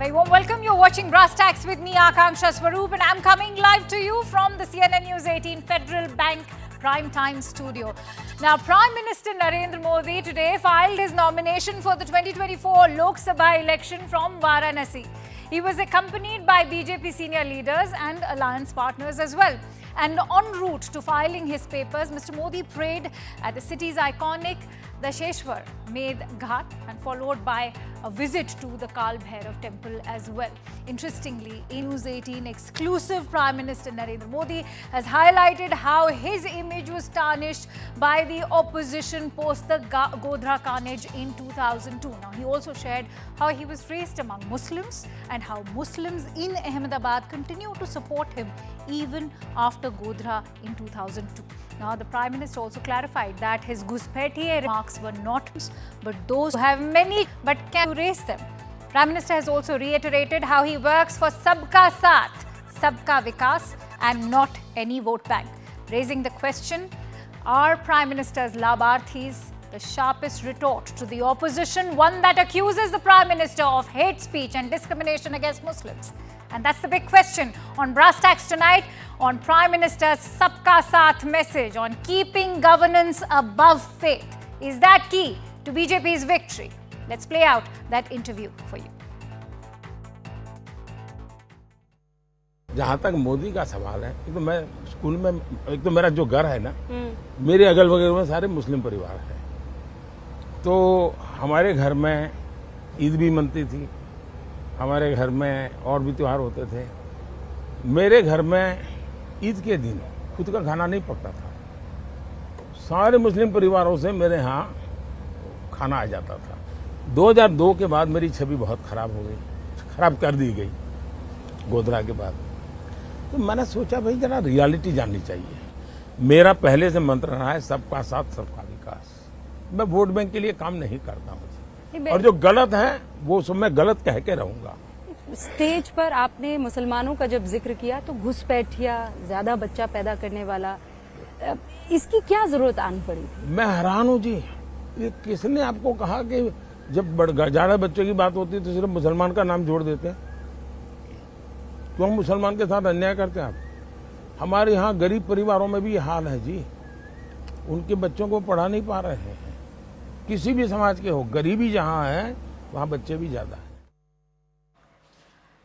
Very warm welcome. You're watching Brass Tacks with me, Akanksha Swaroop, and I'm coming live to you from the CNN News 18 Federal Bank Prime Time studio. Now, Prime Minister Narendra Modi today filed his nomination for the 2024 Lok Sabha election from Varanasi. He was accompanied by BJP senior leaders and alliance partners as well. And en route to filing his papers, Mr. Modi prayed at the city's iconic Dasheshwar Med Ghat and followed by a visit to the Kal Bhairav temple as well. Interestingly, News 18 exclusive Prime Minister Narendra Modi has highlighted how his image was tarnished by the opposition post the Godhra carnage in 2002. Now, he also shared how he was raised among Muslims and how Muslims in Ahmedabad continue to support him even after Godhra in 2002. Now, the Prime Minister also clarified that his Ghuspaitiya remarks were not, but those who have many but can erase them. Prime Minister has also reiterated how he works for Sabka Saath, Sabka Vikas and not any vote bank, raising the question, are Prime Minister's Labharthis the sharpest retort to the opposition, one that accuses the Prime Minister of hate speech and discrimination against Muslims? And that's the big question on Brass Tacks tonight on Prime Minister's Sabka Saath message on keeping governance above faith. Is that key to BJP's victory? Let's play out that interview for you. जहाँ तक मोदी का सवाल है, एक तो मैं school में, एक तो मेरा जो घर है ना, मेरे अगल बगल में सारे मुस्लिम परिवार है, तो हमारे घर में ईद भी मनती थी, हमारे घर में और भी त्योहार होते थे। मेरे घर में ईद के दिन खुद का खाना नहीं पकता था, सारे मुस्लिम परिवारों से मेरे यहाँ खाना आ जाता था। 2002 के बाद मेरी छवि बहुत खराब हो गई, खराब कर दी गई गोधरा के बाद। तो मैंने सोचा भाई जरा रियलिटी जाननी चाहिए। मेरा पहले से मंत्र रहा है सबका साथ सबका विकास। मैं वोट बैंक के लिए काम नहीं करता हूँ और जो गलत है वो सब मैं गलत कह के रहूंगा। स्टेज पर आपने मुसलमानों का जब जिक्र किया तो घुसपैठिया, ज्यादा बच्चा पैदा करने वाला, इसकी क्या जरूरत आन पड़ी थी? मैं हैरान हूँ जी, ये किसने आपको कहा कि जब ज्यादा बच्चों की बात होती है तो सिर्फ मुसलमान का नाम जोड़ देते हैं? क्यों मुसलमान के साथ अन्याय करते हैं आप? हमारे यहाँ गरीब परिवारों में भी ये हाल है जी, उनके बच्चों को पढ़ा नहीं पा रहे हैं। किसी भी समाज के हो, गरीबी जहाँ है वहाँ बच्चे भी ज्यादा हैं।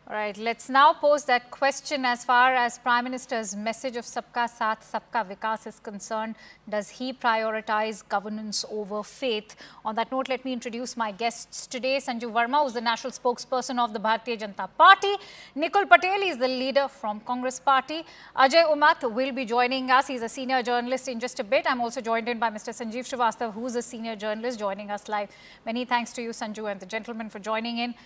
All right, let's now pose that question as far as Prime Minister's message of Sabka Saath, Sabka Vikas is concerned. Does he prioritize governance over faith? On that note, let me introduce my guests today. Sanju Verma, who's the national spokesperson of the Bharatiya Janata Party. Nikul Patel is the leader from Congress Party. Ajay Umat will be joining us. He's a senior journalist in just a bit. I'm also joined in by Mr. Sanjeev Srivastava, who's a senior journalist joining us live. Many thanks to you, Sanju, and the gentlemen for joining in.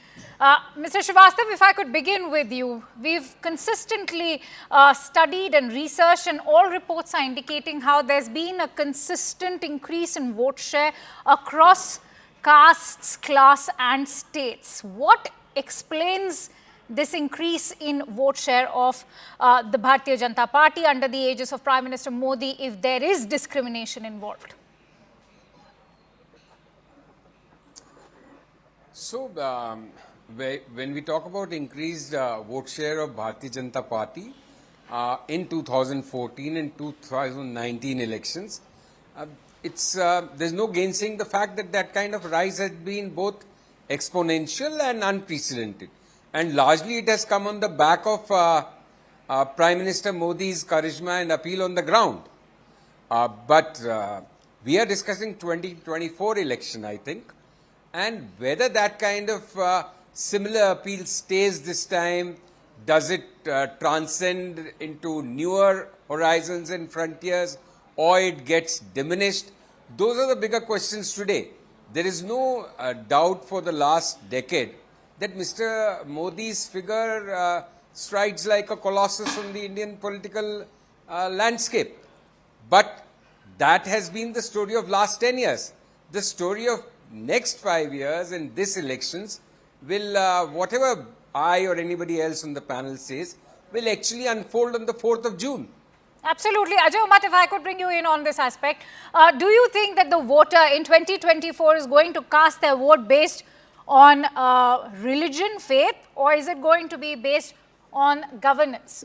Mr. Srivastava, if I could begin with you. We've consistently studied and researched, and all reports are indicating how there's been a consistent increase in vote share across castes, class and states. What explains this increase in vote share of the Bharatiya Janata Party under the aegis of Prime Minister Modi if there is discrimination involved? So, when we talk about increased vote share of Bharatiya Janata Party in 2014 and 2019 elections, there's no gainsaying the fact that that kind of rise has been both exponential and unprecedented. And largely it has come on the back of Prime Minister Modi's charisma and appeal on the ground. But we are discussing 2024 election, I think, and whether that kind of similar appeal stays this time, does it transcend into newer horizons and frontiers, or it gets diminished? Those are the bigger questions today. There is no doubt for the last decade that Mr. Modi's figure strides like a colossus on the Indian political landscape. But that has been the story of last 10 years. The story of next 5 years and this elections will, whatever I or anybody else on the panel says, will actually unfold on the 4th of June. Absolutely. Ajay Umat, if I could bring you in on this aspect, do you think that the voter in 2024 is going to cast their vote based on religion, faith, or is it going to be based on governance?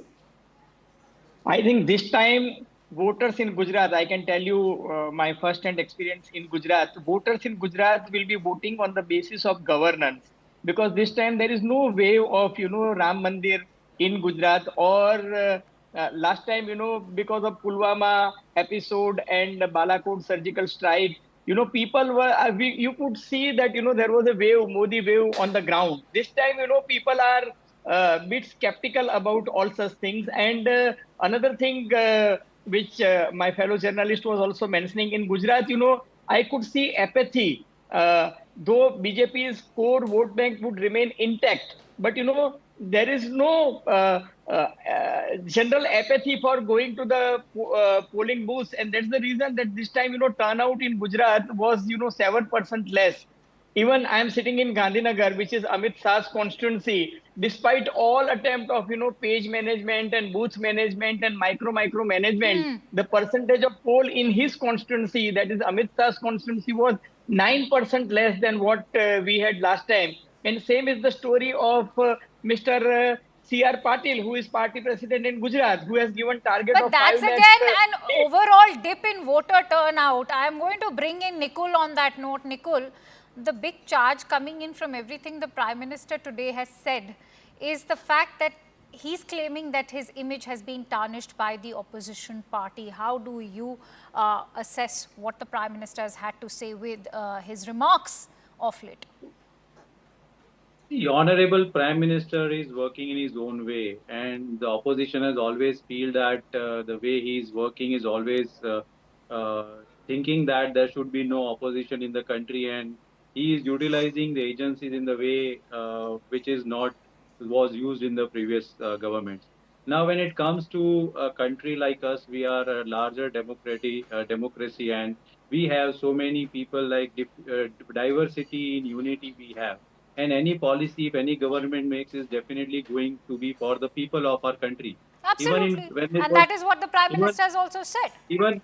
I think this time voters in Gujarat, I can tell you my first-hand experience in Gujarat, voters in Gujarat will be voting on the basis of governance, because this time there is no wave of, Ram Mandir in Gujarat, or last time, because of Pulwama episode and Balakot surgical strike, people were, you could see that, there was a wave, Modi wave on the ground. This time, people are bit skeptical about all such things. And another thing which my fellow journalist was also mentioning in Gujarat, I could see apathy. Though BJP's core vote bank would remain intact, but there is no general apathy for going to the polling booths, and that's the reason that this time turnout in Gujarat was 7% less. Even I am sitting in Gandhinagar, which is Amit Shah's constituency. Despite all attempt of page management and booth management and micro management, the percentage of poll in his constituency, that is Amit Shah's constituency, was 9% less than what we had last time. And same is the story of Mr. C.R. Patil, who is party president in Gujarat, who has given target But of that's 5 lakhs again an overall dip in voter turnout. I am going to bring in Nikul on that note. Nikul, the big charge coming in from everything the Prime Minister today has said is the fact that he's claiming that his image has been tarnished by the opposition party. How do you assess what the Prime Minister has had to say with his remarks of late? The Honorable Prime Minister is working in his own way, and the opposition has always feel that the way he is working is always thinking that there should be no opposition in the country, and he is utilizing the agencies in the way which is not was used in the previous governments. Now, when it comes to a country like us, we are a larger democracy, and we have so many people, like diversity in unity we have. And any policy, if any government makes, is definitely going to be for the people of our country. Absolutely. And that is what the Prime Minister has also said. Even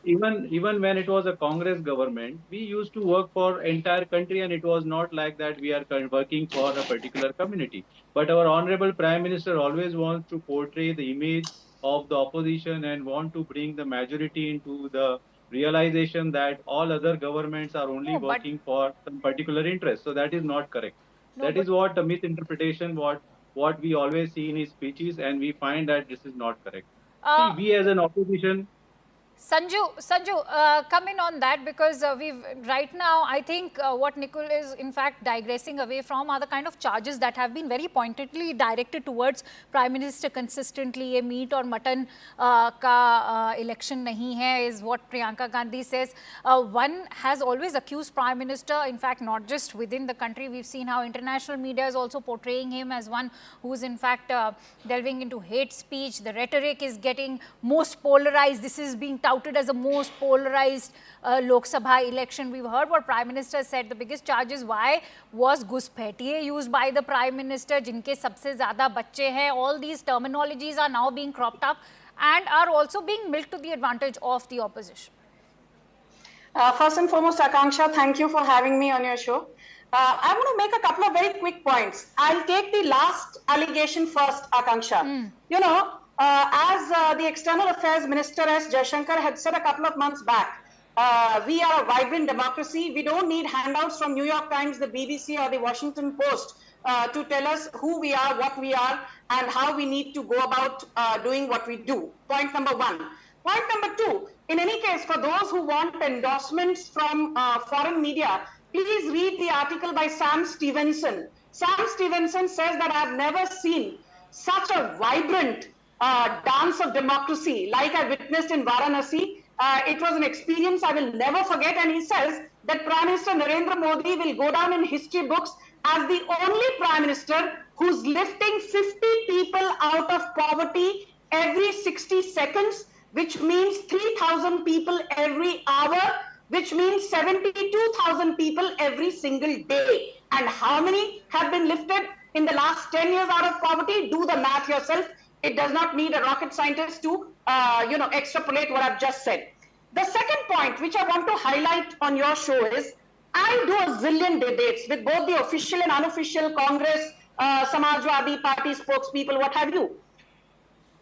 when it was a Congress government, we used to work for entire country, and it was not like that we are working for a particular community. But our Honorable Prime Minister always wants to portray the image of the opposition and want to bring the majority into the realization that all other governments are only working for some particular interest. So that is not correct. That is what a misinterpretation, what we always see in his speeches, and we find that this is not correct. See, we as an opposition... Sanju, come in on that, because we've right now, I think what Nikul is in fact digressing away from are the kind of charges that have been very pointedly directed towards Prime Minister consistently. A meat or mutton ka election nahi hai is what Priyanka Gandhi says. One has always accused Prime Minister, in fact not just within the country, we've seen how international media is also portraying him as one who is in fact delving into hate speech. The rhetoric is getting most polarized. This is being touted as the most polarized Lok Sabha election. We've heard what Prime Minister said. The biggest charge is why was घुसपैठिए used by the Prime Minister, जिनके सबसे ज़्यादा बच्चे हैं. All these terminologies are now being cropped up and are also being milked to the advantage of the opposition. First and foremost, Akanksha, thank you for having me on your show. I want to make a couple of very quick points. I'll take the last allegation first, Akanksha. You know, as the External Affairs Minister S. Jaishankar had said a couple of months back, we are a vibrant democracy. We don't need handouts from New York Times, the BBC or the Washington Post to tell us who we are, what we are, and how we need to go about doing what we do. Point number one. Point number two, in any case, for those who want endorsements from foreign media, please read the article by Sam Stevenson. Sam Stevenson says that I've never seen such a vibrant dance of democracy like I witnessed in Varanasi. It was an experience I will never forget, and he says that Prime Minister Narendra Modi will go down in history books as the only Prime Minister who's lifting 50 people out of poverty every 60 seconds, which means 3,000 people every hour, which means 72,000 people every single day. And how many have been lifted in the last 10 years out of poverty? Do the math yourself. It does not need a rocket scientist to, extrapolate what I've just said. The second point, which I want to highlight on your show is, I do a zillion debates with both the official and unofficial Congress, Samajwadi Party spokespeople, what have you.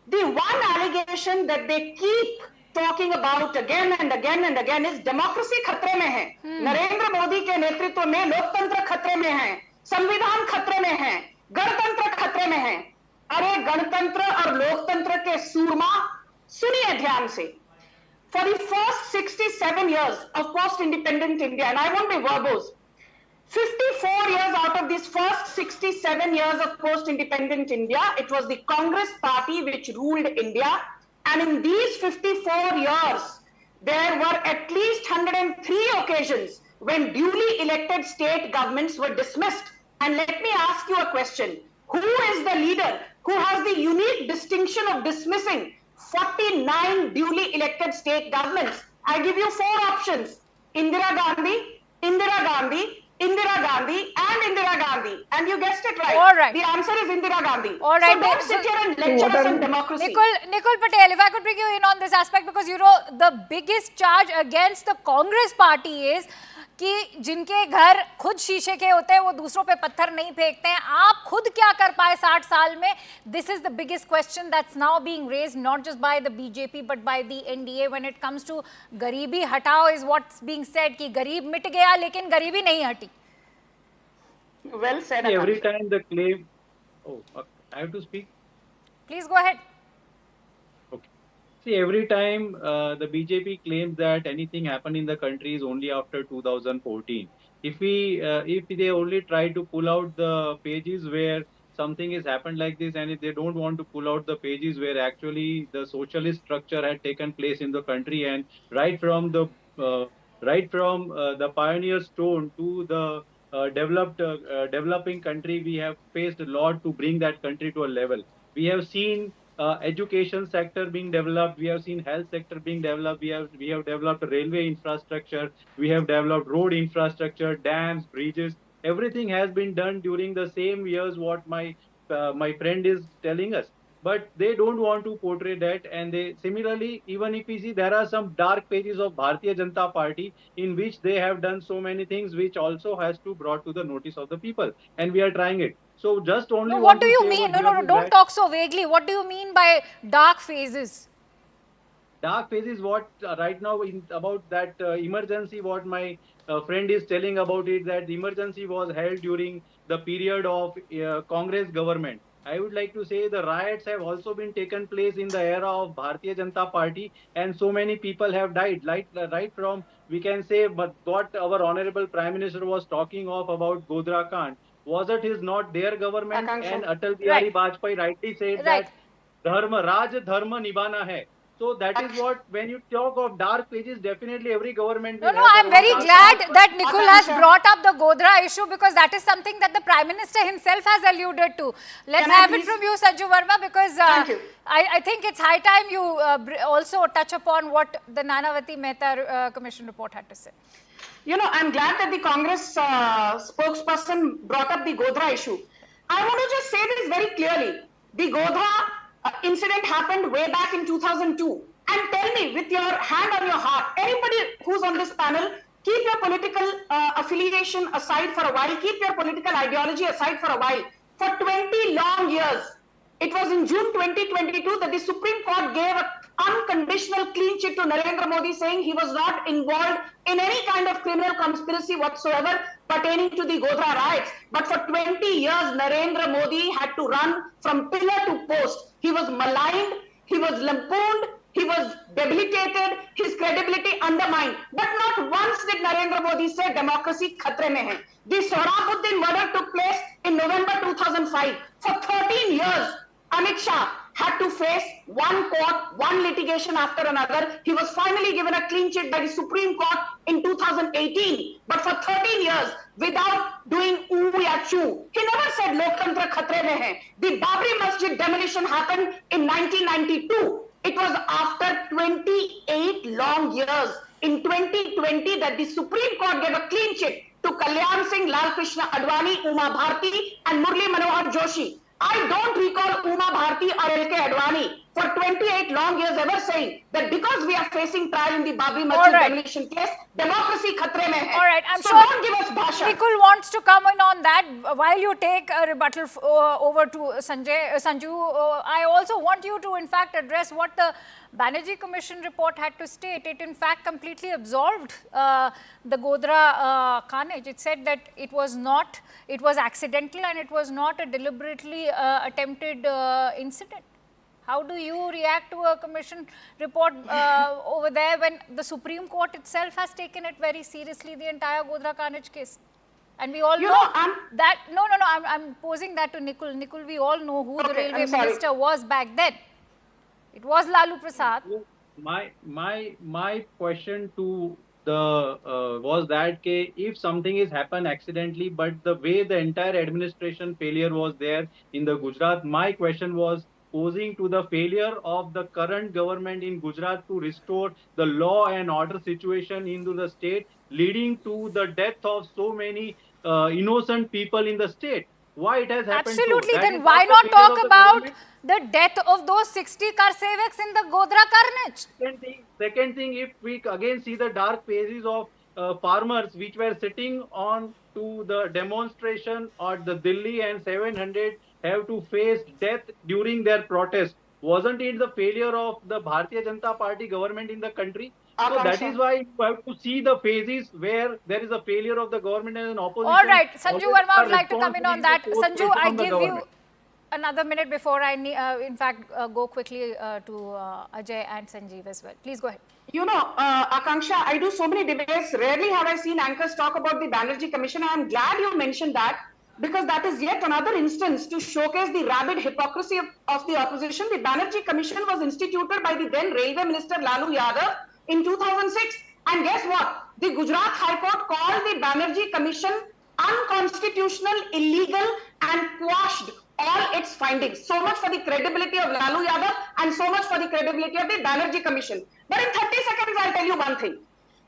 The one allegation that they keep talking about again and again and again is democracy खतरे में है. नरेंद्र मोदी के नेतृत्व में लोकतंत्र खतरे में है, संविधान खतरे में है, गणतंत्र खतरे में है. अरे गणतंत्र और लोकतंत्र के सूरमा सुनिए ध्यान से. For the first 67 years of post-independent India, and I won't be verbose, 54 years out of these first 67 years of post-independent India, it was the Congress party which ruled India. And in these 54 years, there were at least 103 occasions when duly elected state governments were dismissed. And let me ask you a question. Who is the leader who has the unique distinction of dismissing 49 duly elected state governments? I give you 4 options. Indira Gandhi, Indira Gandhi, Indira Gandhi and Indira Gandhi. And you guessed it right. All right. The answer is Indira Gandhi. All right. So don't sit here and lecture us on democracy. Nikul Patel, if I could bring you in on this aspect, because you know the biggest charge against the Congress party is कि जिनके घर खुद शीशे के होते हैं वो दूसरों पे पत्थर नहीं फेंकते हैं. आप खुद क्या कर पाए 60 साल में? This is the biggest question that's now being raised not just by the BJP but by the NDA when it comes to गरीबी हटाओ is what's being said कि गरीब मिट गया लेकिन गरीबी नहीं हटी. Well said. Every time the claim. Oh, I have to speak. Please go ahead. Okay. See, every time the BJP claims that anything happened in the country is only after 2014. If they only try to pull out the pages where something has happened like this, and if they don't want to pull out the pages where actually the socialist structure had taken place in the country, and right from the pioneer stone to the developing country, we have faced a lot to bring that country to a level. We have seen education sector being developed, we have seen health sector being developed, we have developed railway infrastructure, we have developed road infrastructure, dams, bridges. Everything has been done during the same years what my friend is telling us. But they don't want to portray that, and they similarly, even if we see there are some dark pages of Bharatiya Janata Party in which they have done so many things which also has to brought to the notice of the people, and we are trying it. So just only. No, what do you mean? No, don't talk so vaguely. What do you mean by dark phases? Dark phases, what right now about that emergency, what my friend is telling about it, that the emergency was held during the period of Congress government. I would like to say the riots have also been taken place in the era of Bharatiya Janata Party, and so many people have died. Right from, we can say, but what our Honorable Prime Minister was talking of about Godhra Kand, was it his not their government? Akansha. And Atal Bihari Vajpayee rightly said that Raj Dharma Nibhana hai. So that is what, when you talk of dark pages, definitely every government. No, I'm very glad that Nikul has brought up the Godhra issue, because that is something that the Prime Minister himself has alluded to. Let's have it from you, Sanju Verma, because I think it's high time you also touch upon what the Nanavati Mehta Commission report had to say. You know, I'm glad that the Congress spokesperson brought up the Godhra issue. I want to just say this very clearly. The Godhra incident happened way back in 2002. And tell me, with your hand on your heart, anybody who's on this panel, keep your political affiliation aside for a while, keep your political ideology aside for a while. For 20 long years, it was in June 2022 that the Supreme Court gave an unconditional clean chit to Narendra Modi, saying he was not involved in any kind of criminal conspiracy whatsoever pertaining to the Godhra riots. But for 20 years, Narendra Modi had to run from pillar to post. He was maligned, he was lampooned, he was debilitated, his credibility undermined. But not once did Narendra Modi say democracy khatre mein hai. The Sohrabuddin murder took place in November 2005. For 13 years, Amit Shah had to face one court, one litigation after another. He was finally given a clean chit by the Supreme Court in 2018. But for 13 years, without doing oo ya choo, he never said Loktantra khatre mein hai. The Babri Masjid demolition happened in 1992. It was after 28 long years, in 2020, that the Supreme Court gave a clean chit to Kalyan Singh, Lal Krishna Advani, Uma Bharti and Murli Manohar Joshi. I don't recall Uma Bharti or L.K. Advani for 28 long years ever saying that because we are facing trial in the Babri All Masjid right. demolition case, democracy khatre mein hai. All right, I'm so sure don't give us bhashan. Nikul wants to come in on that. While you take a rebuttal over to Sanju, I also want you to in fact address what the Banerjee Commission report had to state. It in fact completely absolved the Godhra carnage. It said that it was accidental and it was not a deliberately attempted incident. How do you react to a commission report over there when the Supreme Court itself has taken it very seriously, the entire Godhra carnage case? And we all know that, I'm posing that to Nikul. Nikul, we all know who the railway minister was back then. It was Lalu Prasad. My question to the was that if something is happened accidentally, but the way the entire administration failure was there in the Gujarat, my question was posing to the failure of the current government in Gujarat to restore the law and order situation into the state, leading to the death of so many innocent people in the state. Why it has happened? Absolutely. So? Then why not talk about the death of those 60 car sevaks in the Godhra carnage? Second thing, if we again see the dark faces of farmers which were sitting on to the demonstration at the Delhi, and 700 have to face death during their protest. Wasn't it the failure of the Bharatiya Janata Party government in the country? So that is why you have to see the phases where there is a failure of the government and an opposition. All right, Sanju Verma would like to come in on that. Sanju, I give you another minute before I in fact go quickly to Ajay and Sanjeev as well. Please go ahead. You know, Akanksha, I do so many debates. Rarely have I seen anchors talk about the Banerjee Commission. I am glad you mentioned that, because that is yet another instance to showcase the rabid hypocrisy of the opposition. The Banerjee Commission was instituted by the then Railway Minister Lalu Yadav in 2006. And guess what? The Gujarat High Court called the Banerjee Commission unconstitutional, illegal, and quashed all its findings. So much for the credibility of Lalu Yadav and so much for the credibility of the Banerjee Commission. But in 30 seconds, I'll tell you one thing.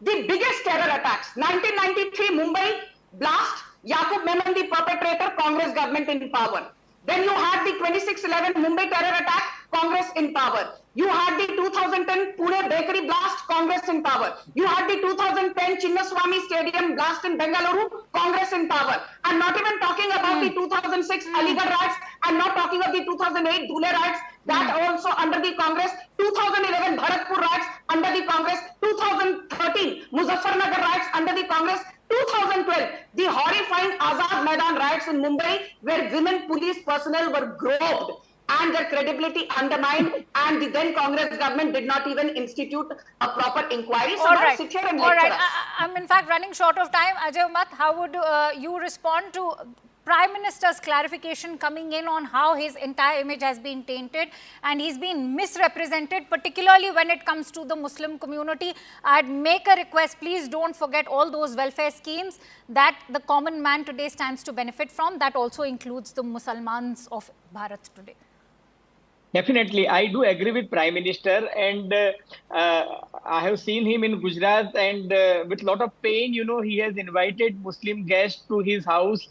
The biggest terror attacks, 1993 Mumbai blast, Yaqub Memon the perpetrator, Congress government in power. Then you had the 26/11 Mumbai terror attack, Congress in power. You had the 2010 Pune bakery blast, Congress in power. You had the 2010 Chinnaswamy Stadium blast in Bengaluru, Congress in power. I'm not even talking about the 2006 Aligarh riots. I'm not talking of the 2008 Dhule riots, that also under the Congress. 2011 Bharatpur riots under the Congress. 2013 Muzaffarnagar riots under the Congress. 2012, the horrifying Azad Maidan riots in Mumbai, where women police personnel were groped and their credibility undermined, and the then Congress government did not even institute a proper inquiry. So don't sit here and lecture us. I'm in fact running short of time. Ajay Umat, how would you respond to Prime Minister's clarification coming in on how his entire image has been tainted and he's been misrepresented, particularly when it comes to the Muslim community? I'd make a request, please don't forget all those welfare schemes that the common man today stands to benefit from. That also includes the Mussalmans of Bharat today. Definitely, I do agree with Prime Minister, and I have seen him in Gujarat, and with a lot of pain, you know, he has invited Muslim guests to his house,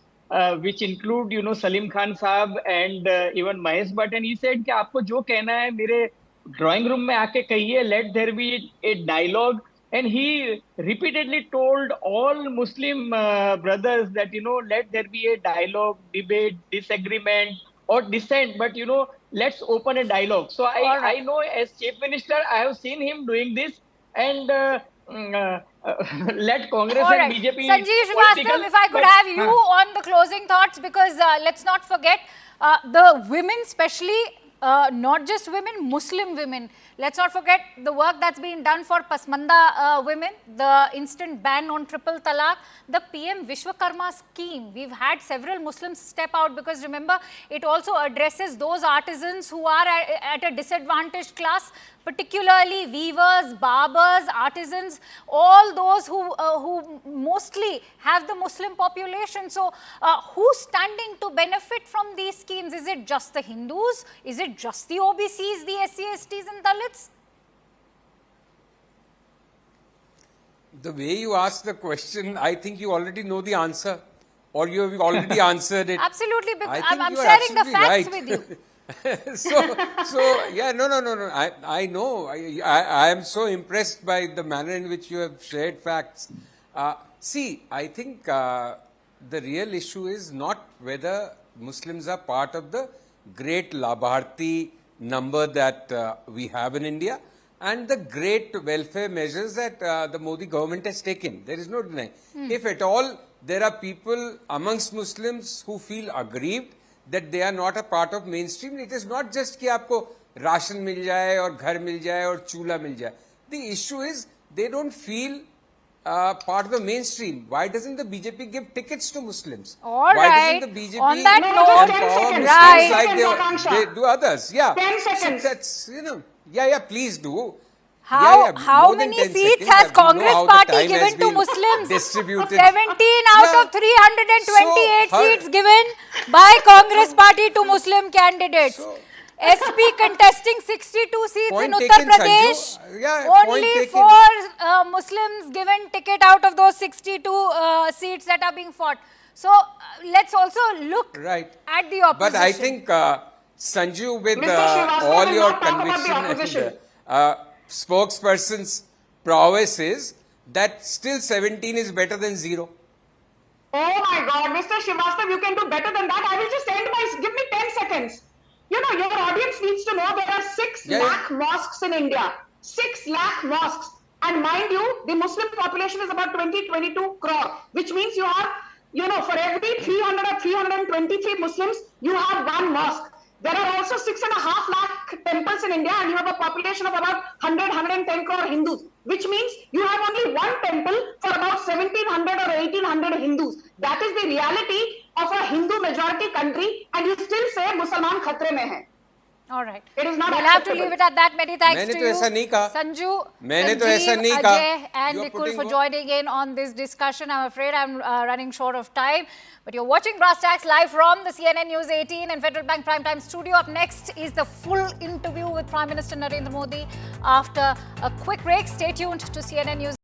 which include, you know, Salim Khan Saab and even Mahesh Bhatt, and he said कि आपको जो कहना है मेरे drawing room में आके कहिए, let there be a dialogue. And he repeatedly told all Muslim brothers that, you know, let there be a dialogue, debate, disagreement, or dissent, but, you know, let's open a dialogue. So I know as Chief Minister, I have seen him doing this, and let Congress and BJP... Sanjeev Srivastava, if I could have you on the closing thoughts, because let's not forget the women, especially, not just women, Muslim women. Let's not forget the work that's been done for Pasmanda women, the instant ban on triple talaq, the PM Vishwakarma scheme. We've had several Muslims step out because remember, it also addresses those artisans who are at a disadvantaged class, particularly weavers, barbers, artisans, all those who mostly have the Muslim population. So, who's standing to benefit from these schemes? Is it just the Hindus? Is it just the OBCs, the SC, STs and Dalits? The way you ask the question, I think you already know the answer, or you have already answered it. Absolutely, because I think I'm you are sharing the absolutely facts right. with you. So yeah, no. I know. I am so impressed by the manner in which you have shared facts. See, I think the real issue is not whether Muslims are part of the great Labharti number that we have in India and the great welfare measures that the Modi government has taken. There is no denying. If at all there are people amongst Muslims who feel aggrieved that they are not a part of mainstream, it is not just कि आपको ration मिल जाए और घर मिल जाए और चूल्हा मिल जाए. The issue is they don't feel part of the mainstream. Why doesn't the BJP give tickets to Muslims? All Why right. doesn't the BJP On that note, empower 10 Muslims seconds. like Right. they do others? Yeah. 10 seconds. So that's, yeah, please do. How more than many 10 seats seconds. has We know Congress how the party time has given to been Muslims? distributed. 17 out Yeah. of 328 So, her- seats given by Congress party to Muslim candidates. So- SP contesting 62 seats Point in Uttar taken, Pradesh. Sanju. Yeah, point Only taken. 4 Muslims given ticket out of those 62 seats that are being fought. So let's also look Right. at the opposition. But I think, Sanju, with Mr. Srivastava all will your not talk about the conviction opposition. and spokesperson's prowess is that still 17 is better than 0. Oh my God, Mr. Srivastava, you can do better than that. I will just end by, give me 10 seconds. You know, your audience needs to know there are 6 Yeah, lakh mosques in India. 6 lakh mosques. And mind you, the Muslim population is about 22 crore, which means you have, for every 300 or 323 Muslims, you have one mosque. There are also 6.5 lakh temples in India, and you have a population of about 110 crore Hindus, which means you have only one temple for about 1700 or 1800 Hindus. That is the reality of a Hindu majority country, and you still say Musliman khatre mein hai. All right. It is not We'll have to acceptable. leave it at that. Many thanks मैंने to तो you, ऐसा नहीं कहा. Sanju, मैंने तो ऐसा Sanjeev, नहीं कहा. Ajay, and You're Nikul putting for more- joining in on this discussion. I'm afraid I'm running short of time. But you're watching Brass Tacks live from the CNN News 18 and Federal Bank Primetime Studio. Up next is the full interview with Prime Minister Narendra Modi after a quick break. Stay tuned to CNN News.